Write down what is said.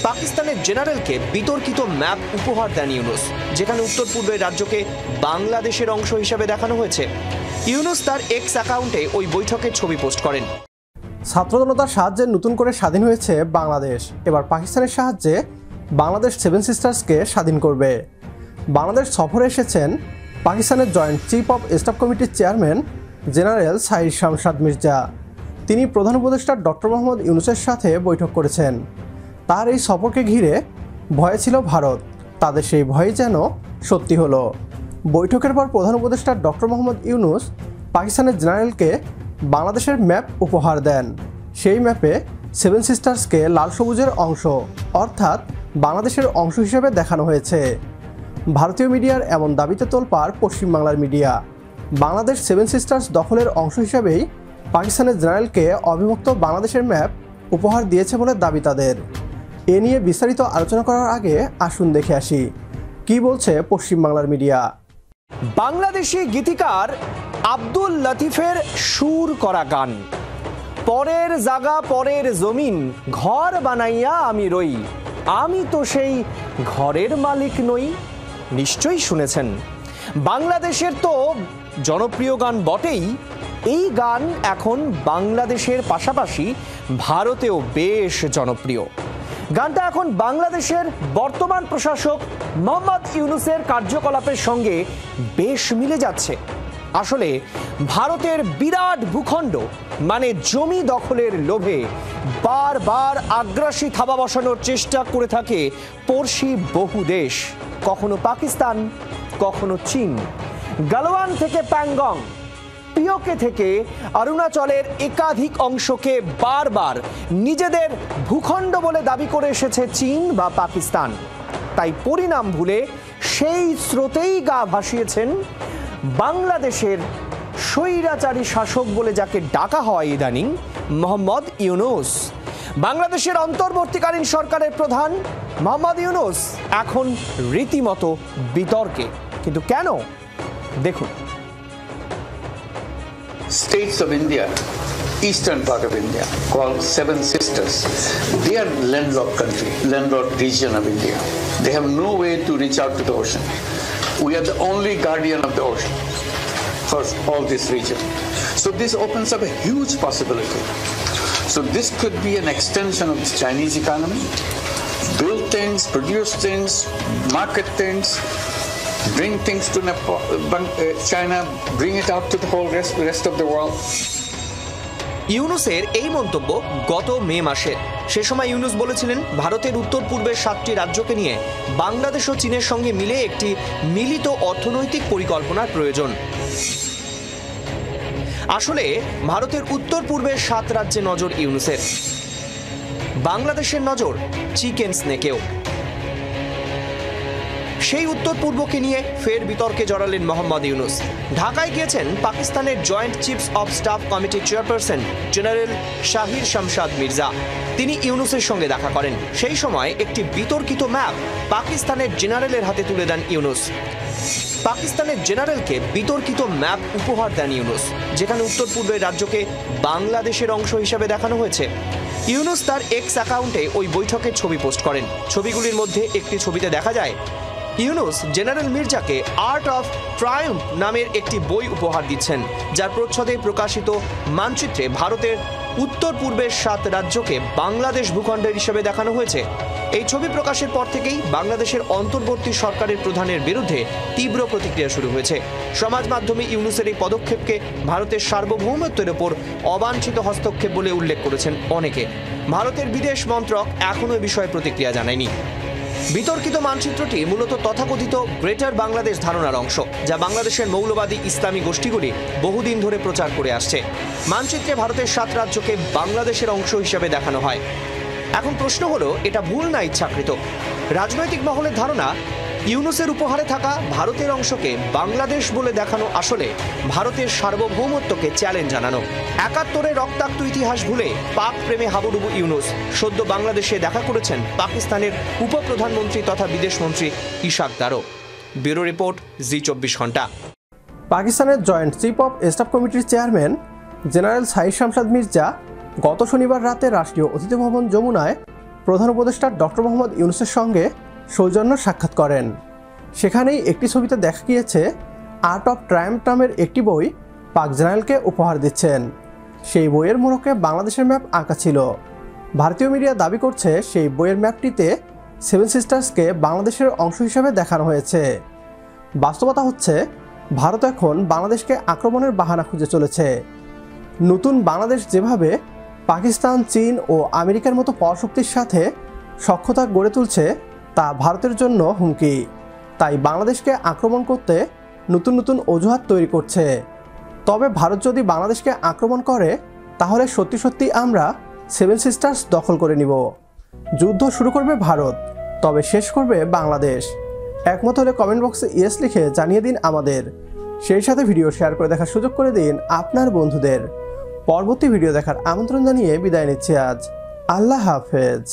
পাকিস্তানের জেনারেলকে বিতর্কিত ম্যাপ উপহার দেন ইউনূস, যেখানে উত্তর পূর্বের রাজ্যকে বাংলাদেশের অংশ হিসেবে দেখানো হয়েছে। ইউনূস তার এক্স অ্যাকাউন্টে ওই বৈঠকের ছবি পোস্ট করেন। ছাত্র জনতার সাহায্যে নতুন করে স্বাধীন হয়েছে বাংলাদেশ। এবার পাকিস্তানের সাহায্যে বাংলাদেশ সেভেন সিস্টার্সকে স্বাধীন করবে। বাংলাদেশ সফরে এসেছেন পাকিস্তানের জয়েন্ট চিফ অফ স্টাফ কমিটির চেয়ারম্যান জেনারেল সাহির শামসাদ মির্জা। তিনি প্রধান উপদেষ্টা ডক্টর মোহাম্মদ ইউনূসের সাথে বৈঠক করেছেন। তার এই সফরকে ঘিরে ভয়ে ছিল ভারত, তাদের সেই ভয় যেন সত্যি হলো। বৈঠকের পর প্রধান উপদেষ্টা ডক্টর মোহাম্মদ ইউনূস পাকিস্তানের জেনারেলকে বাংলাদেশের ম্যাপ উপহার দেন। সেই ম্যাপে সেভেন সিস্টার্সকে লাল সবুজের অংশ অর্থাৎ বাংলাদেশের অংশ হিসেবে দেখানো হয়েছে। ভারতীয় মিডিয়ার এমন দাবিতে তোলপাড় পশ্চিমবাংলার মিডিয়া। বাংলাদেশ সেভেন সিস্টার্স দখলের অংশ হিসেবেই পাকিস্তানের জেনারেলকে অবিভক্ত বাংলাদেশের ম্যাপ উপহার দিয়েছে বলে দাবি তাদের। এ নিয়ে বিস্তারিত আলোচনা করার আগে আসুন দেখে আসি কি বলছে পশ্চিমবাংলার মিডিয়া। বাংলাদেশি গীতিকার আব্দুল লতিফের সুর করা গান, পরের জাগা পরের জমিন ঘর বানাইয়া আমি রই, আমি তো সেই ঘরের মালিক নই। নিশ্চয়ই শুনেছেন। বাংলাদেশের তো জনপ্রিয় গান বটেই। এই গান এখন বাংলাদেশের পাশাপাশি ভারতেও বেশ জনপ্রিয়। গানটা এখন বাংলাদেশের বর্তমান প্রশাসক মোহাম্মদ ইউনূসের কার্যকলাপের সঙ্গে বেশ মিলে যাচ্ছে। আসলে ভারতের বিরাট ভূখণ্ড মানে জমি দখলের লোভে বারবার আগ্রাসী থাবা বসানোর চেষ্টা করে থাকে পড়শি বহু দেশ, কখনো পাকিস্তান, কখনো চীন। গালওয়ান থেকে প্যাংগং, পিওকে থেকে অরুণাচলের একাধিক অংশকে বারবার নিজেদের ভূখণ্ড বলে দাবি করে এসেছে চীন বা পাকিস্তান। তাই পরিণাম ভুলে সেই স্রোতেই গা ভাসিয়েছেন বাংলাদেশের স্বৈরাচারী শাসক বলে যাকে ডাকা হয় ইদানিং, মোহাম্মদ ইউনূস। বাংলাদেশের অন্তর্বর্তীকালীন সরকারের প্রধান মোহাম্মদ ইউনূস এখন রীতিমতো বিতর্কে। কিন্তু কেন? দেখুন। States of India, eastern part of India, called Seven Sisters. They are landlocked country, landlocked region of India. They have no way to reach out to the ocean. We are the only guardian of the ocean for all this region. So this opens up a huge possibility. So this could be an extension of the Chinese economy, build things, produce things, market things, bring things to Nepal, China, bring it out to the whole rest of the world. ইউনূসের এই মন্তব্য গত মে মাসে। সে সময় ইউনূস বলেছিলেন ভারতের উত্তর পূর্বের 7টি রাজ্যকে নিয়ে বাংলাদেশ ও চীনের সঙ্গে মিলে একটি মিলিত অর্থনৈতিক পরিকল্পনার প্রয়োজন। আসলে ভারতের উত্তর পূর্বের 7 রাজ্যে নজর ইউনূসের, বাংলাদেশের নজর চিকেন স্নেকেও। সেই উত্তর পূর্বকে নিয়ে ফের বিতর্কে জড়ালেন মোহাম্মদ ইউনূস। ঢাকায় গিয়েছেন পাকিস্তানের জয়েন্ট চিফ অফ স্টাফ কমিটির চেয়ারপারসন জেনারেল সাহির শামসাদ মির্জা। তিনি ইউনূসের সঙ্গে দেখা করেন। সেই সময় একটি বিতর্কিত ম্যাপ পাকিস্তানের জেনারেলের হাতে তুলে দেন ইউনূস। পাকিস্তানের জেনারেলকে বিতর্কিত ম্যাপ উপহার দেন ইউনূস, যেখানে উত্তর পূর্বের রাজ্যকে বাংলাদেশের অংশ হিসেবে দেখানো হয়েছে। ইউনূস তার এক্স অ্যাকাউন্টে ওই বৈঠকের ছবি পোস্ট করেন। ছবিগুলির মধ্যে একটি ছবিতে দেখা যায় ইউনূস জেনারেল মির্জাকে আর্ট অফ ট্রায়াম্ফ নামের একটি বই উপহার দিচ্ছেন, যার প্রচ্ছদে প্রকাশিত মানচিত্রে ভারতের উত্তর পূর্বের 7 রাজ্যকে বাংলাদেশ ভূখণ্ডের হিসেবে দেখানো হয়েছে। এই ছবি প্রকাশের পর থেকেই বাংলাদেশের অন্তর্বর্তী সরকারের প্রধানের বিরুদ্ধে তীব্র প্রতিক্রিয়া শুরু হয়েছে। সমাজ মাধ্যমে ইউনূসের এই পদক্ষেপকে ভারতের সার্বভৌমত্বের ওপর অবাঞ্ছিত হস্তক্ষেপ বলে উল্লেখ করেছেন অনেকে। ভারতের বিদেশ মন্ত্রক এখনও এ বিষয়ে প্রতিক্রিয়া জানায়নি। বিতর্কিত মানচিত্রটি মূলত তথাকথিত গ্রেটার বাংলাদেশ ধারণার অংশ, যা বাংলাদেশের মৌলবাদী ইসলামী গোষ্ঠীগুলি বহুদিন ধরে প্রচার করে আসছে। মানচিত্রে ভারতের 7 রাজ্যকে বাংলাদেশের অংশ হিসেবে দেখানো হয়। এখন প্রশ্ন হলো, এটা ভুল না ইচ্ছাকৃত? রাজনৈতিক মহলের ধারণা, ইউনূসের উপহারে থাকা ভারতের অংশকে বাংলাদেশ বলে দেখানো আসলে ভারতের সার্বভৌমত্বকে চ্যালেঞ্জ জানানো। 71-এর রক্তাক্ত ইতিহাস ভুলে পাক প্রেমে হাবুডুবু ইউনূস সদ্য বাংলাদেশে দেখা করেছেন পাকিস্তানের উপপ্রধানমন্ত্রী তথা বিদেশমন্ত্রী ইশাক দারও। ব্যুরো রিপোর্ট, জি24 ঘন্টা। পাকিস্তানের জয়েন্ট চিফ অফ স্টাফ কমিটির চেয়ারম্যান জেনারেল সাহির শামসাদ মির্জা গত শনিবার রাতে রাষ্ট্রীয় অতিথি ভবন যমুনায় প্রধান উপদেষ্টা ডক্টর মোহাম্মদ ইউনূসের সঙ্গে সৌজন্য সাক্ষাৎ করেন। সেখানেই একটি ছবিতে দেখা গিয়েছে আর্ট অফ ট্রায়াম্ফ নামের একটি বই পাক জেনারেলকে উপহার দিচ্ছেন। সেই বইয়ের মোড়কে বাংলাদেশের ম্যাপ আঁকা ছিল। ভারতীয় মিডিয়া দাবি করছে সেই বইয়ের ম্যাপটিতে সেভেন সিস্টার্সকে বাংলাদেশের অংশ হিসেবে দেখানো হয়েছে। বাস্তবতা হচ্ছে ভারত এখন বাংলাদেশকে আক্রমণের বাহানা খুঁজে চলেছে। নতুন বাংলাদেশ যেভাবে পাকিস্তান, চীন ও আমেরিকার মতো পরাশক্তির সাথে সখ্যতা গড়ে তুলছে তা ভারতের জন্য হুমকি। তাই বাংলাদেশকে আক্রমণ করতে নতুন নতুন অজুহাত তৈরি করছে। তবে ভারত যদি বাংলাদেশকে আক্রমণ করে তাহলে সত্যি সত্যি আমরা সেভেন সিস্টার্স দখল করে নিব। যুদ্ধ শুরু করবে ভারত, তবে শেষ করবে বাংলাদেশ। একমত হলে কমেন্ট বক্সে ইয়েস লিখে জানিয়ে দিন আমাদের। সেই সাথে ভিডিও শেয়ার করে দেখার সুযোগ করে দিন আপনার বন্ধুদের। পরবর্তী ভিডিও দেখার আমন্ত্রণ জানিয়ে বিদায় নিচ্ছি আজ। আল্লাহ হাফেজ।